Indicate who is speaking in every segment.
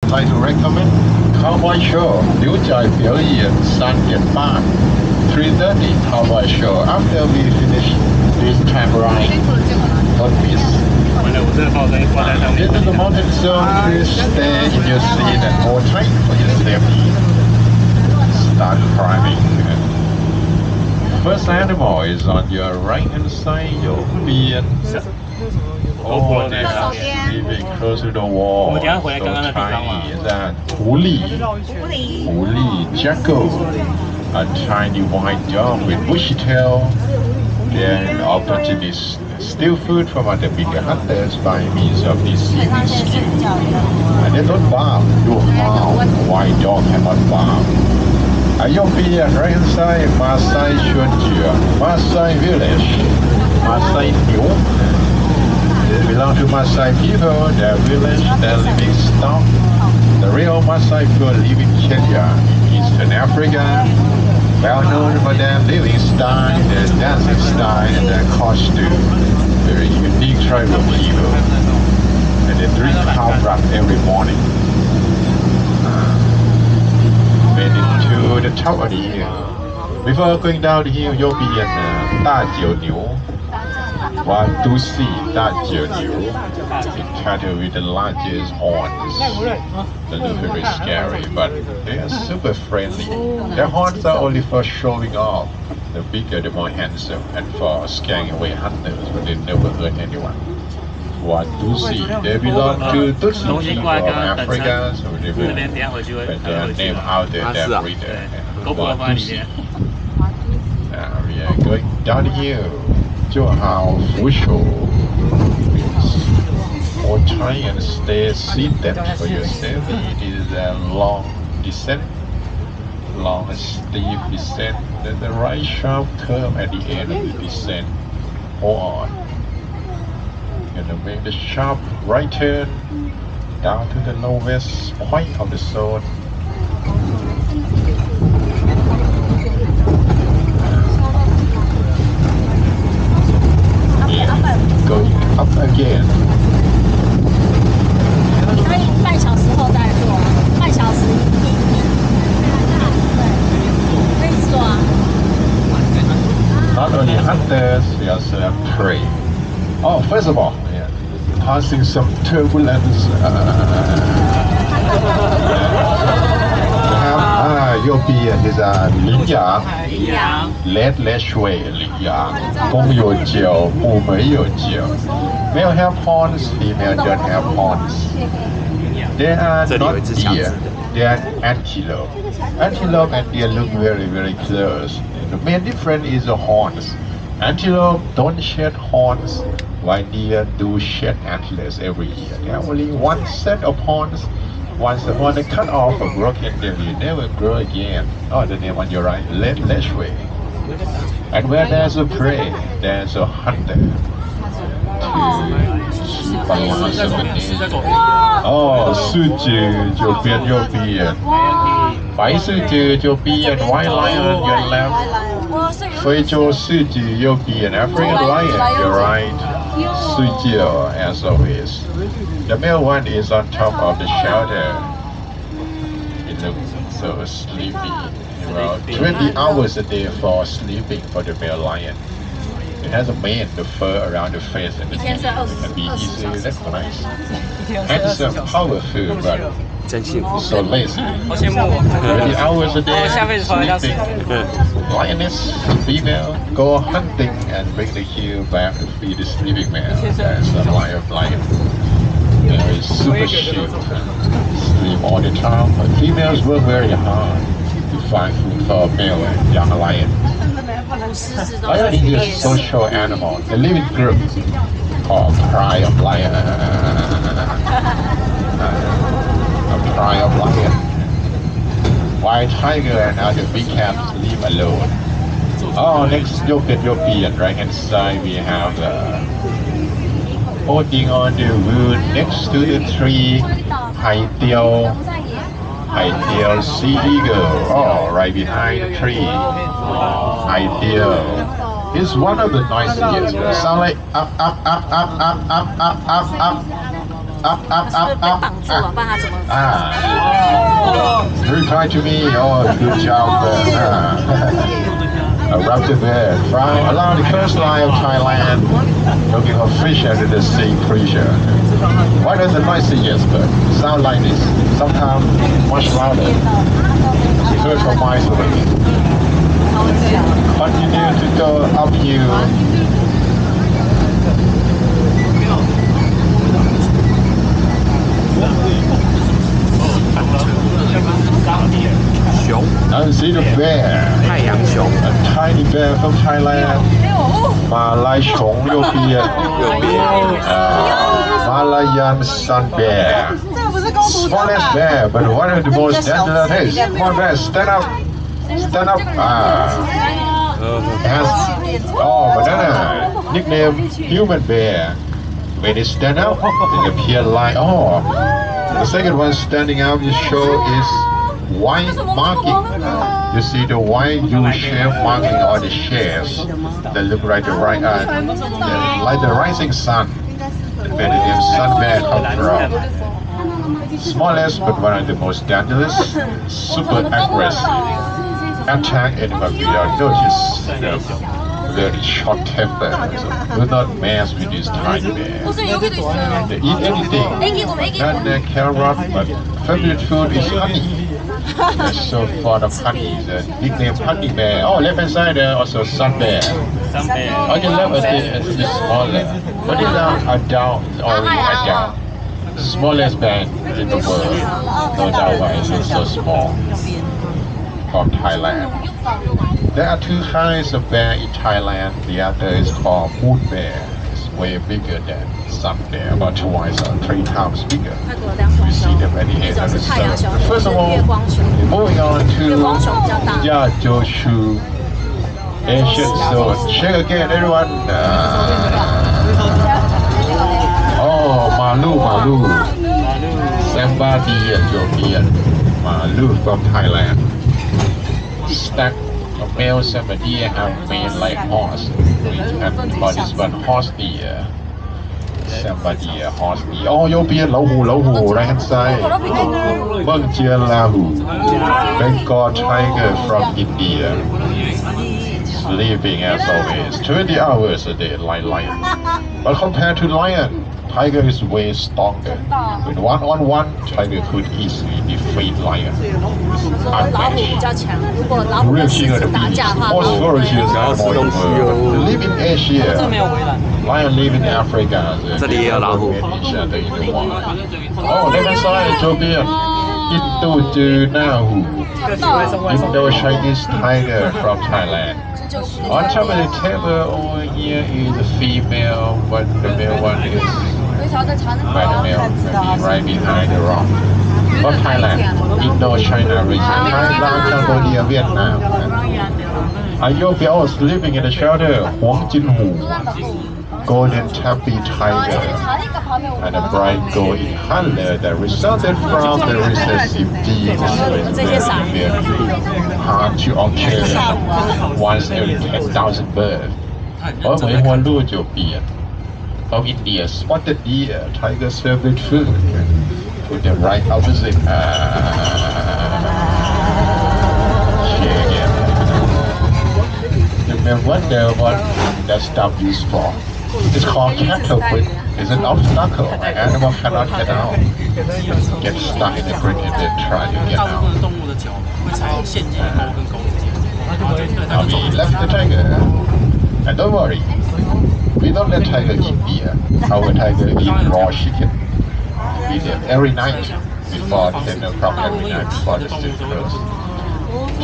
Speaker 1: like to recommend Cowboy Show 牛仔表演3:30 3:30 Cowboy Show. After we finish this time ride, don't miss. Into the mountain zone, please stay in your seat and hold tight for your safety. Start climbing. First animal is on your right hand side. You'll be living close to the wall. So tiny that 狐狸 jackal, a tiny white dog with bushy tail. Then opportunities steal food from other bigger hunters by means of this seaweed skin. And they don't bark, do harm. White dog cannot bark. Ayopia, right hand side, Masai Shunjia, Masai village, Masai Niu. They belong to Masai people, their village, their living stock. The real Masai people live in Kenya, in Eastern Africa. Well known for their living style, their dancing style, and their costume. Very unique tribal people. And they drink cow blood every morning. Made it to the top of the hill. Before going down the hill, you'll be at 大九牛 One to see 大九牛 a cattle with the largest horns. They look very scary, but they are super friendly. Their horns are only for showing off. The bigger, the more handsome, and for scaring away hunters, but they never hurt anyone. One to see. They belong to Tutsi people of Africa, so they will name out their breeder. One to see. Now we are going down the hill. 就好扶手 Hold tight and stay seated for your safety. It is a long descent, long steep descent. Then the right sharp curve at the end of the descent. Hold on. Gonna make the sharp right turn down to the lowest point of the zone. Going up again.
Speaker 2: 你可以半小时后再做，半小时可以做啊。
Speaker 1: Not only hunters, we also have prey. Oh, first of all, passing some turbulence. You'll be is a 羚羊 ，Red Lashway 羚羊，公有角，母没有角。Male have horns, female don't have horns. They are not deer. They are antelope. Antelope and deer look very, very close. The main difference is the horns. Antelope don't shed horns, while deer do shed antlers every year. They have only one set of horns. Once the horn is cut off or broken, they will never grow again. Oh, the name on your right, Red Lashway. And where there's a prey, there's a hunter. To balance of the nature. Oh, 狮子就变右边，白狮子就变 white lion your left. 非洲狮子右边 African lion your right. 狮子 as always. The male one is on top of the shelter. It looks so sleepy. About 20 hours a day for sleeping for the male lion. It has a mane, the fur around the face and the neck can be easily recognized. Handsome, powerful, but so lazy. 20 hours a day sleeping. Lioness, female, go hunting and bring the kill back to feed the sleeping male. That's the lion. There is super sheep, sleep all the time. But females work very hard to find food for male and young lion. Lion is a social animal. They live in groups called pride of lion. A pride of lion. While tiger and other big cats live alone. Oh, next European right hand side we have holding on the wood next to the tree, Haitiao sea eagle. Oh, right behind the tree, Haitiao. It's one of the noisiest. Sound like up. up. Reply to me. Oh, good job. Rub the bear. Fly along the coastline of Thailand, looking for fish under the sea creature. Why does the noise but sound like this? Sometimes much louder. It's heard from miles away. Continue to go uphill. And see the bear. A tiny bear from Thailand. Malay Chong European. Malayan sun bear. Smallest bear, but one of the most dangerous. Hey, come on, bear, stand up. Stand up. Banana. Nickname human bear. When it stand up, it appear like the second one standing out you show is white marking. You see the white U-shaped marking on the shares that look like the like the rising sun. Where the name sun bear come from. Smallest but one of the most dangerous, super aggressive. Attack animal without notice. Very short temper, so do not mess with this tiny bear. They eat anything, not their carrot, but favorite food is honey. They're so fond of honey. The nickname honey bear. Oh, left hand side there also sun bear. On the left is smaller. What is down? Already down. Smallest bear in the world. No doubt why it's so small. From Thailand. There are two kinds of bear in Thailand. The other is called moon bear. It's way bigger than sun bear, about twice or 3 times bigger. You see them at the end of the sun. First of all, moving on to Yajoshu Asian zone. Check again, everyone. Malu. Somebody Ethiopian. Malu from Thailand. Stack of male samba deer have made like horse. And for this one, horse deer. Samba deer, horse deer. Oh, European lahu, right hand side. Bangjian lahu. Bengal tiger from India. Sleeping as always, 20 hours a day like lion. But compared to lion, tiger is way stronger. With one-on-one, tiger could easily defeat lion. Real king of the beast, most ferocious animal in the world. They live in Asia. Lion live in Africa. Each other in the wild. Oh, left hand side, Ethiopian. Indo-Chinese tiger from Thailand. On top of the table over here is the female, but the male one is by the male, maybe right behind the rock. From Thailand, Indo-China region, Thailand, Cambodia, Vietnam. Ethiopia was living in the shelter, Huang Jinhu, golden tabby tiger, and a bright gold in color that resulted from the recessive genes hard to occur once every 10,000 births. From India, spotted deer, tiger's favorite food. To the right opposite. You may wonder what that stuff is for. It's called cattle brick. It's an obstacle. An animal cannot get out. Get stuck in the brick and then try to get out. Now we left the tiger. And don't worry, we don't let tiger eat deer. Our tiger eat raw chicken. We eat them every night before 10 o'clock every night before the sun grows.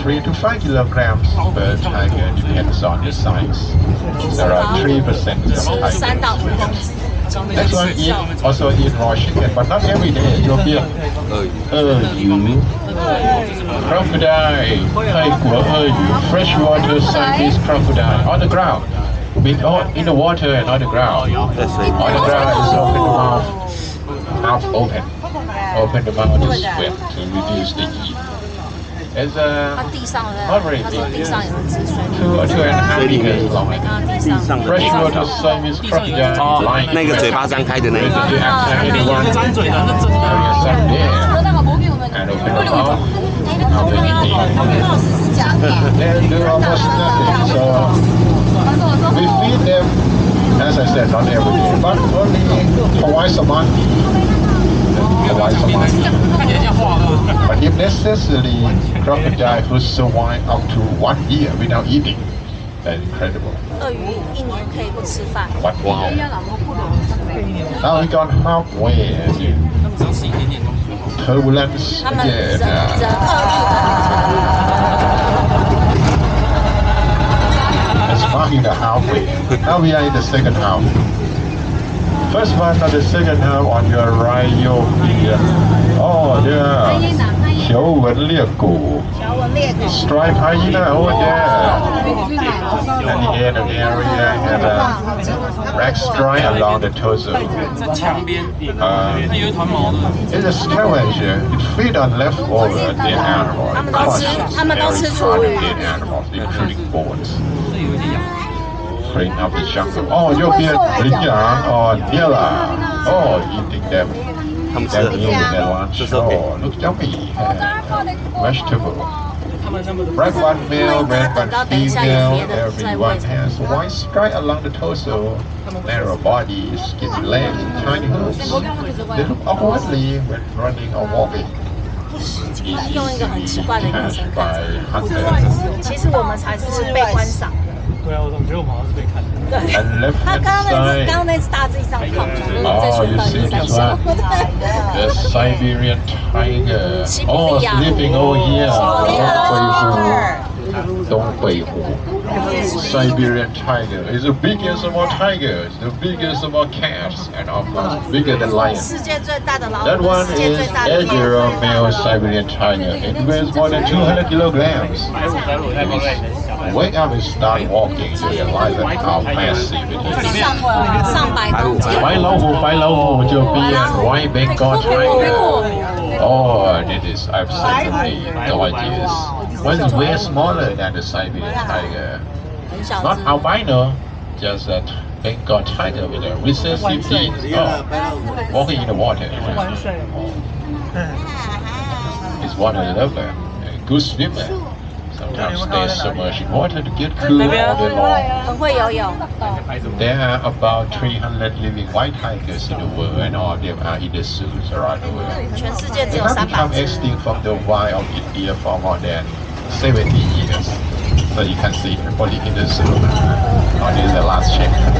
Speaker 1: 3 to 5 kilograms per tiger depends on the size. There are 3% of tigers. Next one also eat raw chicken, but not every day. European. Crocodile. Freshwater Siamese crocodile on the ground. In the water and on the ground. On the ground is open the mouth. Mouth open. Open the mouth to swim to reduce the heat. It's
Speaker 2: 它地上的，
Speaker 1: not very
Speaker 2: 它
Speaker 1: big.
Speaker 2: 说地上有一只水母，
Speaker 1: 2.5 meters long.
Speaker 2: 没看到地上。
Speaker 1: Freshwater Siamese crocodile lying
Speaker 3: 那个嘴巴张开的那个。
Speaker 1: the active one.
Speaker 4: 张嘴的，那真
Speaker 1: There is some there.
Speaker 2: 那个魔给我们，
Speaker 1: And open the mouth. Now they eat.
Speaker 2: 老师是假的。
Speaker 1: They do almost nothing. So we feed them, as I said, not every day, but only twice a month. Twice a month.
Speaker 4: 看起来像化鳄。
Speaker 1: But if necessary, crocodile who survive up to 1 year without eating. That's incredible.
Speaker 2: 鳄鱼一年可以不吃饭。
Speaker 1: 1 year. Now we got halfway.
Speaker 4: 他们只要吃一点点东西就好。
Speaker 1: Turbulence
Speaker 2: 他们
Speaker 1: again.
Speaker 2: 人鳄鱼
Speaker 1: It's marking the halfway. Now we are in the second half. First one or the second half on your right, you'll be oh there. 条纹猎狗 striped hyena over there. At the end of the area had a black stripe along the torso.
Speaker 4: 在墙边，那有一团毛的。
Speaker 1: It's a scavenger. It feeds on leftover dead animals. It crushes every part of dead animals, including bones.
Speaker 4: 这有一点痒。
Speaker 1: Clean up the jungle. Oh, you'll be a Linyang or Nila. Oh, eating them.
Speaker 3: 他们吃
Speaker 1: That
Speaker 3: 的很
Speaker 1: meal
Speaker 3: 多。
Speaker 1: with their lunch.
Speaker 3: 这是 OK。
Speaker 1: Oh, look yummy. Vegetable.
Speaker 4: 他们那么
Speaker 1: Red one male, red one female. Everyone has white stripe along the torso. Narrow body, skinny legs, tiny hooves. They look awkwardly when running or walking.
Speaker 2: 用一个很奇怪的眼神
Speaker 1: Catched
Speaker 2: 看
Speaker 1: by
Speaker 2: 着。
Speaker 1: hunters.
Speaker 2: 其实我们才是被观赏的。
Speaker 4: 对啊，我觉得我们好像是被看的。
Speaker 2: 对
Speaker 1: And left
Speaker 2: 他
Speaker 1: hand
Speaker 2: 刚刚那
Speaker 1: side.
Speaker 2: 只大自己上靠，这
Speaker 1: Oh,
Speaker 2: 群
Speaker 1: you
Speaker 2: 人
Speaker 1: see
Speaker 2: 就在
Speaker 1: this
Speaker 2: 笑
Speaker 1: one? The Siberian tiger.
Speaker 2: 西伯
Speaker 1: Oh,
Speaker 2: 利亚虎
Speaker 1: sleeping over here.
Speaker 2: 西伯利亚
Speaker 1: 东北虎 Siberian tiger. It's the biggest of all tigers, the biggest of all cats, and of course bigger than lions.
Speaker 2: 世界最大的老
Speaker 1: That
Speaker 2: 虎，
Speaker 1: one
Speaker 2: 世界最
Speaker 1: is
Speaker 2: 大的猫。
Speaker 1: Azure male Siberian tiger. It weighs more than 200 kilograms. Wake up and start walking. You realize how massive it is.
Speaker 2: 上百公斤。
Speaker 1: 白老虎就变 white Bengal tiger. Oh, it is absolutely gorgeous. One is way smaller than the Siberian tiger.
Speaker 2: 很小
Speaker 1: Not
Speaker 2: 只。
Speaker 1: albino, just a Bengal tiger with a recessive teeth. Oh, walking in the water. It's water lover, a good swimmer. Sometimes they submerge in water to get cool all day long.
Speaker 2: 很会游泳。
Speaker 1: There are about 300 living white tigers in the world, and all of them are in the zoos around the world.
Speaker 2: 全世界只
Speaker 1: They
Speaker 2: 有
Speaker 1: have
Speaker 2: 300
Speaker 1: become
Speaker 2: 只。
Speaker 1: extinct from the wild of India for more than 70 years. So you can see only in the zoo. Oh, this is the last chapter.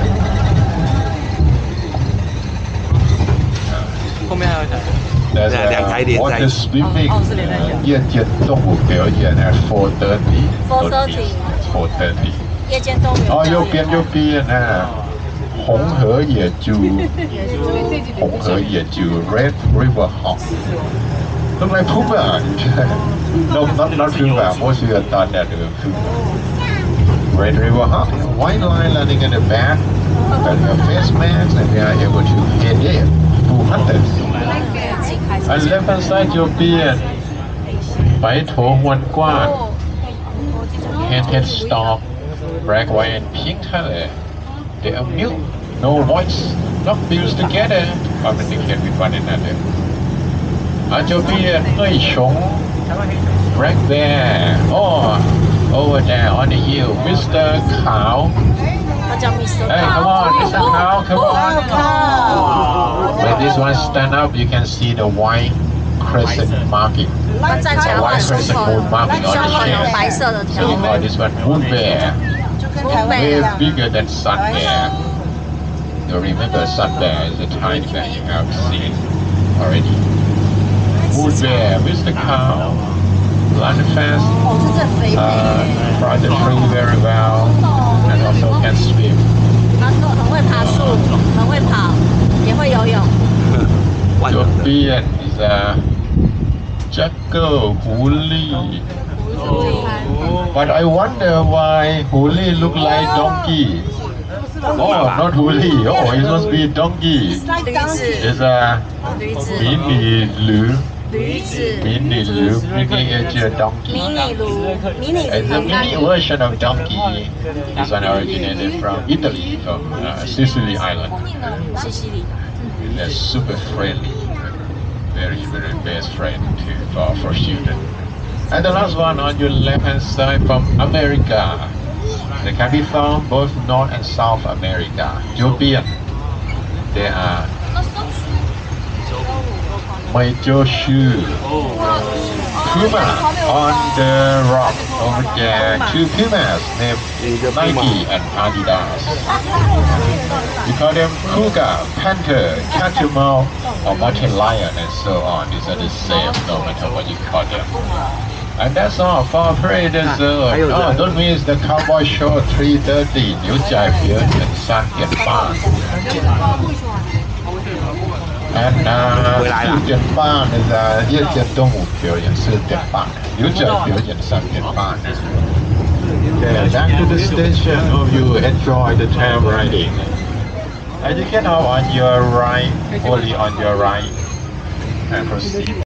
Speaker 4: 后面还有一台。
Speaker 1: There's
Speaker 3: 两台
Speaker 1: a
Speaker 3: 连在
Speaker 1: water
Speaker 3: 一起。
Speaker 1: swimming 夜间动物表演 at 4:30. 4:30.
Speaker 2: 夜间动物园。
Speaker 1: Oh, 右边啊，红河野猪 Red River Hawk. Look like puma. No, not puma. Most people thought that they were puma. Red River Hawk, white line landing in the back, and their face mask, and they are able to head in. Full hunters. And left hand side 右边，白头环冠 Handhead stalk, black, white, and pink color. They are mute, no voice, not fused together, communicate with one another. 右边黑熊 black bear. Oh, over there on the hill, Mr. Cow.
Speaker 2: 他叫 Mr.
Speaker 1: Hey, come on, Mr. Cow, come on.
Speaker 2: Cow.
Speaker 1: When this one stand up, you can see the white crescent marking.
Speaker 2: 他站起来，他的胸口，胸口有白色的
Speaker 1: So
Speaker 2: 条
Speaker 1: you
Speaker 2: 纹。
Speaker 1: call this one moon bear. Way bigger than sun bear. You remember sun bear is a type that you have seen already. Moon bear, Mr. Cow. Run fast, fly the tree very well, and also can swim.
Speaker 2: 他很会爬树，很会跑，也会游泳。
Speaker 3: 万能
Speaker 1: Your
Speaker 3: 的。
Speaker 1: beard is a jackal, 狐狸. But I wonder why huli look like donkey. Oh, not huli. Oh, it must be donkey.
Speaker 2: 驴子，
Speaker 1: It's a
Speaker 2: 驴子，
Speaker 1: mini 驴
Speaker 2: 驴子
Speaker 1: mini loop, miniature donkey.
Speaker 2: 迷你驴
Speaker 1: It's a mini version of donkey. This one originated from Italy, from Sicily Island.
Speaker 2: 西西里
Speaker 1: They're super friendly, very best friend for children. And the last one on your left-hand side from America. They can be found both North and South America. European. They are major shoe. Puma on the rock over there. Two pumas named Nike and Adidas. We call them cougar, panther, catamount, or mountain lion, and so on. These are the same, no matter what you call them. And that's all for Paradise Zone. Oh, don't miss the Cowboy Show 3:30. 牛仔表演3点半。And 4点半 is 夜间动物表演4点半。牛仔表演3点半。Okay, back to the station. Hope you enjoy the trail riding. And you can go on your right, only on your right, and proceed.